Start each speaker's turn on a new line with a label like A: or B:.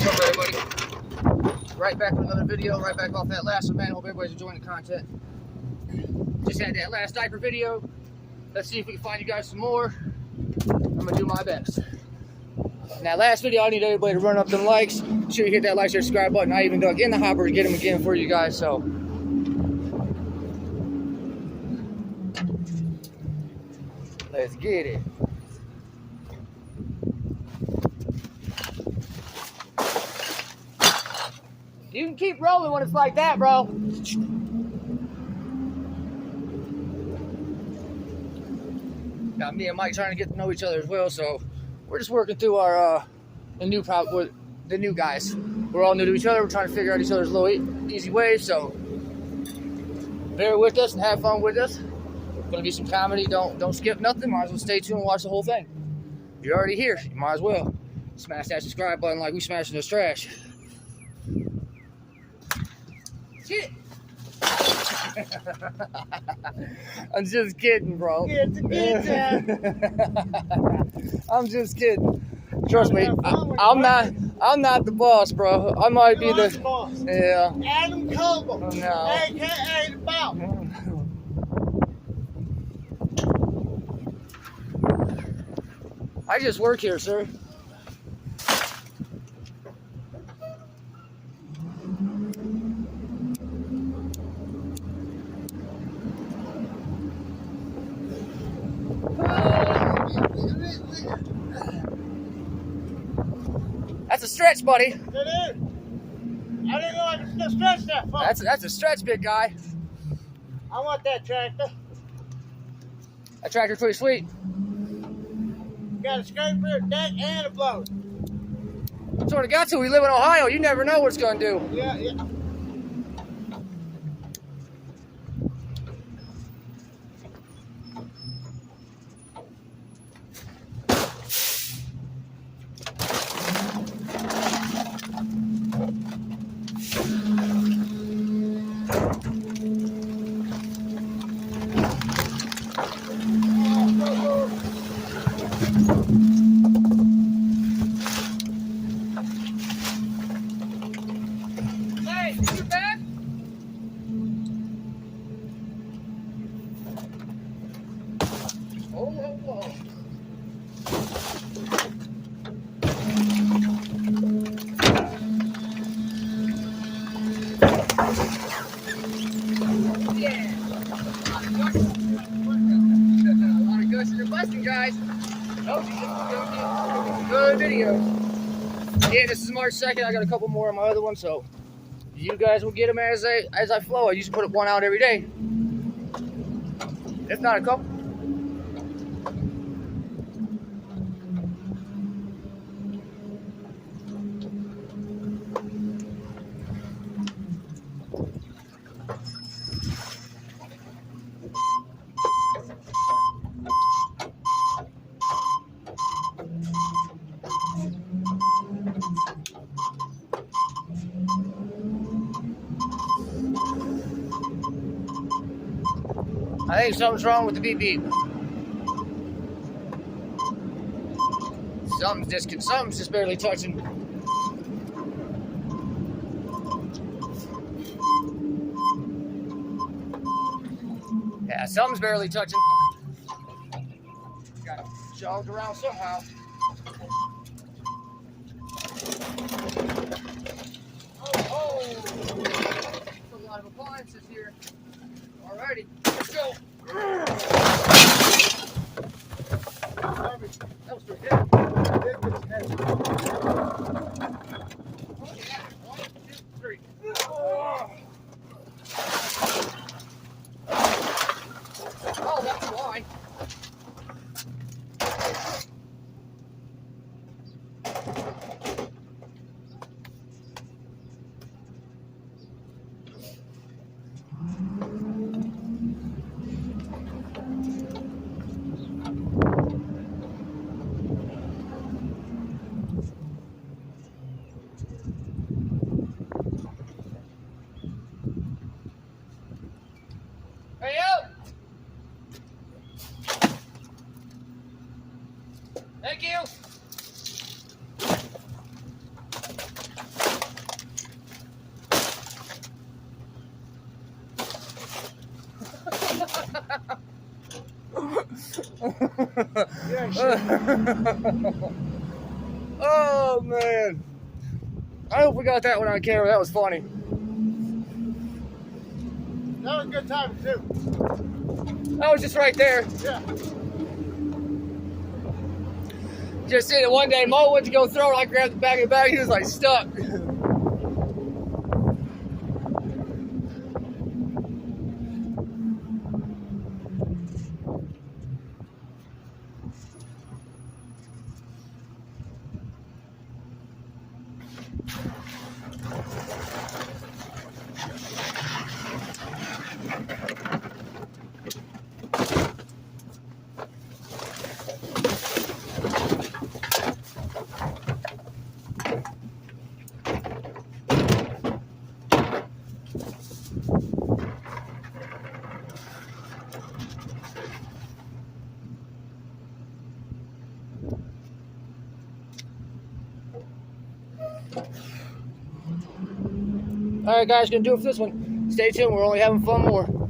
A: What's up, everybody? Right back with another video, right back off that last one, man. Hope everybody's enjoying the content. Just had that last diaper video. Let's see if we can find you guys some more. I'm gonna do my best. In that last video, I need everybody to run up them likes. Make sure you hit that like, share, subscribe button. I even dug in the hopper to get them again for you guys, so. Let's get it. You can keep rolling when it's like that, bro. Got me and Mike trying to get to know each other as well, so we're just working through our the new guys. We're all new to each other. We're trying to figure out each other's little easy ways, so bear with us and have fun with us. Gonna be some comedy. Don't skip nothing. Might as well stay tuned and watch the whole thing. You're already here. You might as well smash that subscribe button like we smashing this trash. Shit. I'm just kidding, bro.
B: It's a good time.
A: I'm just kidding. Trust me, I'm not the boss, bro. I might be the
B: boss.
A: Yeah.
B: Adam Coble,
A: No.
B: aka the boss.
A: I just work here, sir. That's a stretch, buddy.
B: It is. I didn't know I could stretch that far.
A: That's a stretch, big guy.
B: I want that tractor.
A: That tractor's pretty sweet.
B: Got a scraper, a deck, and a blower.
A: Sort of got to. We live in Ohio. You never know what it's gonna do.
B: Yeah.
A: Hey, is you back? Oh. Yeah. A lot of gushing and busting, guys. Oh, good videos. Yeah, this is March 2nd. I got a couple more on my other one, so you guys will get them as I flow. I usually put one out every day, if not a couple. I think something's wrong with the beep beep. Something's just barely touching. Yeah, something's barely touching. Got jogged around somehow. Oh! A lot of appliances here. Alrighty, let's go. That was pretty good. Oh, yeah. 1, 2, 3. Oh, that's why.
B: Yeah, shit.
A: Oh man. I hope we got that one on camera. That was funny.
B: That was a good time too.
A: That was just right there.
B: Yeah.
A: Just seen it one day. Mo went to go throw it. I grabbed the bag of the bag. He was like stuck. All right, guys, gonna do it for this one. Stay tuned. We're only having fun more.